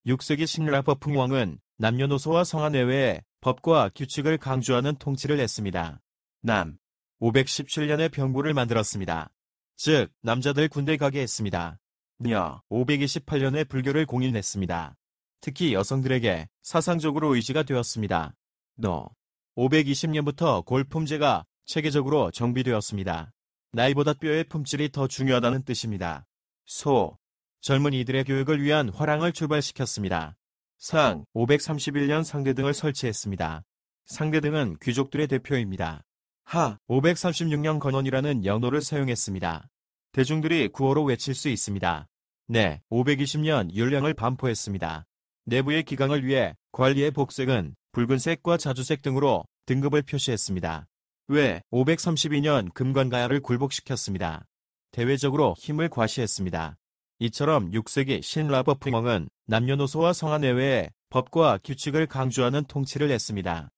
6세기 신라 버풍왕은 남녀노소와 성한 내외의 법과 규칙을 강조하는 통치를 했습니다. 남 517년에 병부를 만들었습니다. 즉 남자들 군대 가게 했습니다. 녀 528년에 불교를 공인했습니다. 특히 여성들에게 사상적으로 의지가 되었습니다. 너 520년부터 골품제가 체계적으로 정비되었습니다. 나이보다 뼈의 품질이 더 중요하다는 뜻입니다. 소 젊은이들의 교육을 위한 화랑을 출발시켰습니다. 상 531년 상대등을 설치했습니다. 상대등은 귀족들의 대표입니다. 하 536년 건원이라는 연호를 사용했습니다. 대중들이 구호로 외칠 수 있습니다. 네 520년 율령을 반포했습니다. 내부의 기강을 위해 관리의 복색은 붉은색과 자주색 등으로 등급을 표시했습니다. 외 532년 금관가야를 굴복시켰습니다. 대외적으로 힘을 과시했습니다. 이처럼 6세기 신라 버풍왕은 남녀노소와 성한 내외의 법과 규칙을 강조하는 통치를 했습니다.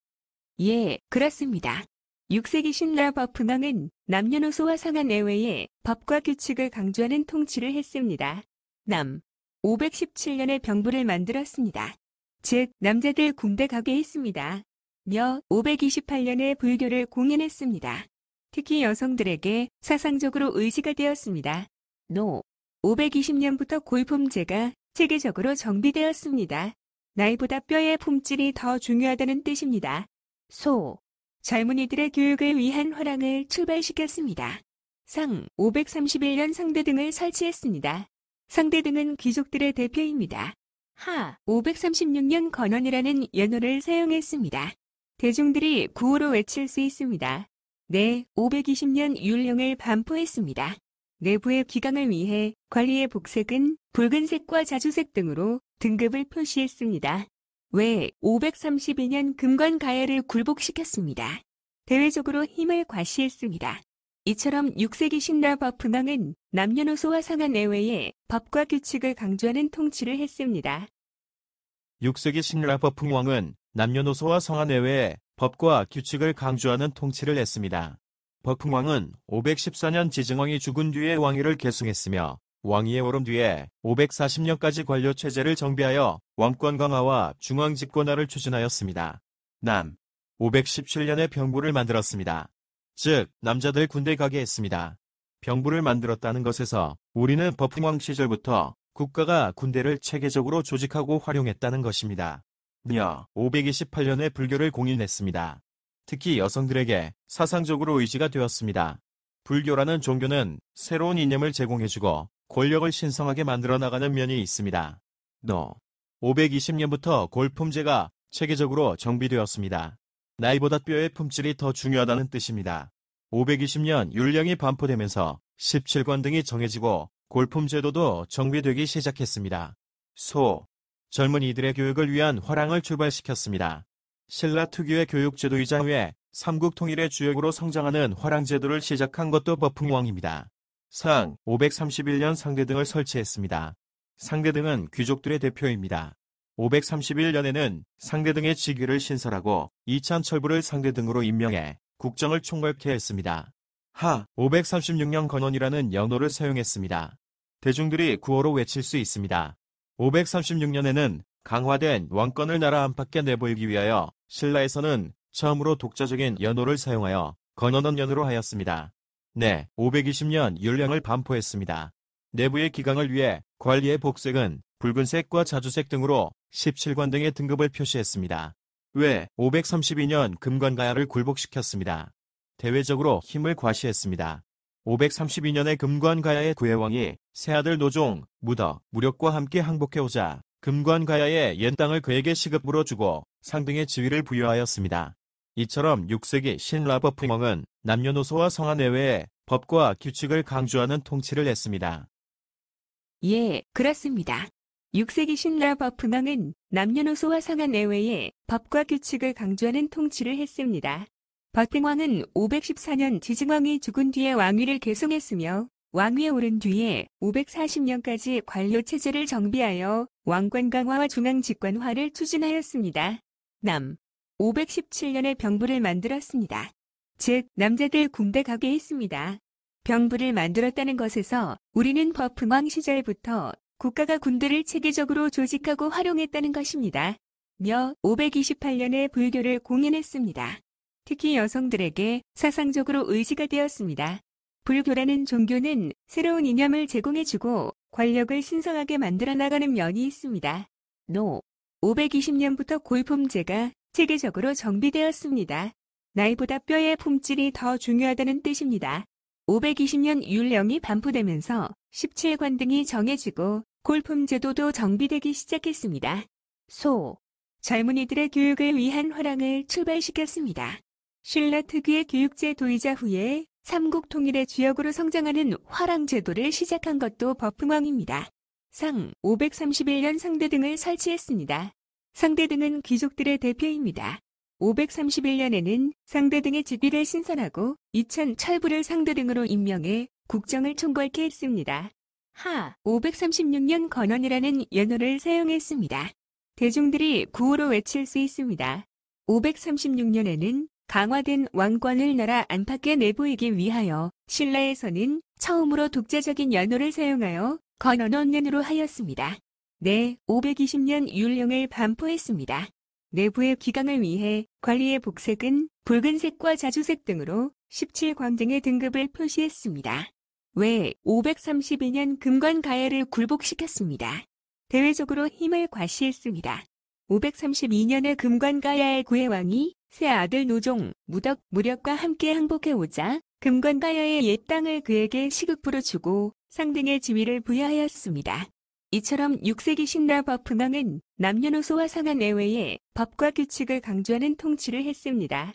예, 그렇습니다. 6세기 신라 버풍왕은 남녀노소와 성한 내외의 법과 규칙을 강조하는 통치를 했습니다. 남 517년에 병부를 만들었습니다. 즉 남자들 군대 가게 했습니다. 며 528년에 불교를 공인했습니다. 특히 여성들에게 사상적으로 의지가 되었습니다. 노 520년부터 골품제가 체계적으로 정비되었습니다. 나이보다 뼈의 품질이 더 중요하다는 뜻입니다. 소 젊은이들의 교육을 위한 화랑을 출발시켰습니다. 상 531년 상대등을 설치했습니다. 상대등은 귀족들의 대표입니다. 하 536년 건원이라는 연호를 사용했습니다. 대중들이 구호로 외칠 수 있습니다. 네 520년 율령을 반포했습니다. 내부의 기강을 위해 관리의 복색은 붉은색과 자주색 등으로 등급을 표시했습니다. 외 532년 금관가야를 굴복시켰습니다. 대외적으로 힘을 과시했습니다. 이처럼 6세기 신라 버풍왕은 남녀노소와 성한 내외의 법과 규칙을 강조하는 통치를 했습니다. 6세기 신라 버풍왕은 남녀노소와 성한 내외의 법과 규칙을 강조하는 통치를 했습니다. 버풍왕은 514년 지증왕이 죽은 뒤에 왕위를 계승했으며 왕위에 오른 뒤에 540년까지 관료체제를 정비하여 왕권 강화와 중앙 집권화를 추진하였습니다. 남 517년에 병부를 만들었습니다. 즉 남자들 군대 가게 했습니다. 병부를 만들었다는 것에서 우리는 버풍왕 시절부터 국가가 군대를 체계적으로 조직하고 활용했다는 것입니다. 며 528년에 불교를 공인했습니다. 특히 여성들에게 사상적으로 의지가 되었습니다. 불교라는 종교는 새로운 이념을 제공해주고 권력을 신성하게 만들어 나가는 면이 있습니다. 너 520년부터 골품제가 체계적으로 정비되었습니다. 나이보다 뼈의 품질이 더 중요하다는 뜻입니다. 520년 율령이 반포되면서 17관 등이 정해지고 골품제도도 정비되기 시작했습니다. 소 젊은이들의 교육을 위한 화랑을 출발시켰습니다. 신라 특유의 교육제도이자 후에 삼국 통일의 주역으로 성장하는 화랑제도를 시작한 것도 버풍왕입니다. 상 531년 상대등을 설치했습니다. 상대등은 귀족들의 대표입니다. 531년에는 상대등의 직위를 신설하고 이찬철부를 상대등으로 임명해 국정을 총괄케 했습니다. 하 536년 건원이라는 연호를 사용했습니다. 대중들이 구호로 외칠 수 있습니다. 536년에는 강화된 왕권을 나라 안팎에 내보이기 위하여 신라에서는 처음으로 독자적인 연호를 사용하여 건원원 연호로 하였습니다. 네, 520년 율령을 반포했습니다. 내부의 기강을 위해 관리의 복색은 붉은색과 자주색 등으로 17관 등의 등급을 표시했습니다. 외 532년 금관가야를 굴복시켰습니다. 대외적으로 힘을 과시했습니다. 532년에 금관가야의 구해왕이 새아들 노종, 무덕, 무력과 함께 항복해오자 금관가야의 옛 땅을 그에게 시급으로 주고 상등의 지위를 부여하였습니다. 이처럼 6세기 신라 버풍왕은 남녀노소와 성한 내외의 법과 규칙을 강조하는 통치를 했습니다. 예, 그렇습니다. 6세기 신라 버풍왕은 남녀노소와 성한 내외의 법과 규칙을 강조하는 통치를 했습니다. 버풍왕은 514년 지증왕이 죽은 뒤에 왕위를 계승했으며 왕위에 오른 뒤에 540년까지 관료체제를 정비하여 왕권 강화와 중앙 집권화를 추진하였습니다. 남 517년에 병부를 만들었습니다. 즉 남자들 군대 가게 했습니다. 병부를 만들었다는 것에서 우리는 버풍왕 시절부터 국가가 군대를 체계적으로 조직하고 활용했다는 것입니다. 며 528년에 불교를 공인했습니다. 특히 여성들에게 사상적으로 의지가 되었습니다. 불교라는 종교는 새로운 이념을 제공해주고 권력을 신성하게 만들어 나가는 면이 있습니다. 노 520년부터 골품제가 체계적으로 정비되었습니다. 나이보다 뼈의 품질이 더 중요하다는 뜻입니다. 520년 율령이 반포되면서 17관 등이 정해지고 골품제도도 정비되기 시작했습니다. 소 젊은이들의 교육을 위한 화랑을 출발시켰습니다. 신라 특유의 교육제 도입자 후에 삼국 통일의 주역으로 성장하는 화랑제도를 시작한 것도 법흥왕입니다. 상 531년 상대등을 설치했습니다. 상대등은 귀족들의 대표입니다. 531년에는 상대등의 직위를 신설하고 2000 철부를 상대등으로 임명해 국정을 총괄케 했습니다. 하 536년 건원이라는 연호를 사용했습니다. 대중들이 구호로 외칠 수 있습니다. 536년에는 강화된 왕권을 나라 안팎에 내보이기 위하여 신라에서는 처음으로 독자적인 연호를 사용하여 건원원년으로 하였습니다. 네, 520년 율령을 반포했습니다. 내부의 기강을 위해 관리의 복색은 붉은색과 자주색 등으로 17광 등의 등급을 표시했습니다. 외 532년 금관가야를 굴복시켰습니다. 대외적으로 힘을 과시했습니다. 532년에 금관가야의 구해왕이 새 아들 노종, 무덕, 무력과 함께 항복해오자 금관가야의 옛 땅을 그에게 시급부로 주고 상등의 지위를 부여하였습니다. 이처럼 6세기 신라 법흥왕은 남녀노소와 상하 내외의 법과 규칙을 강조하는 통치를 했습니다.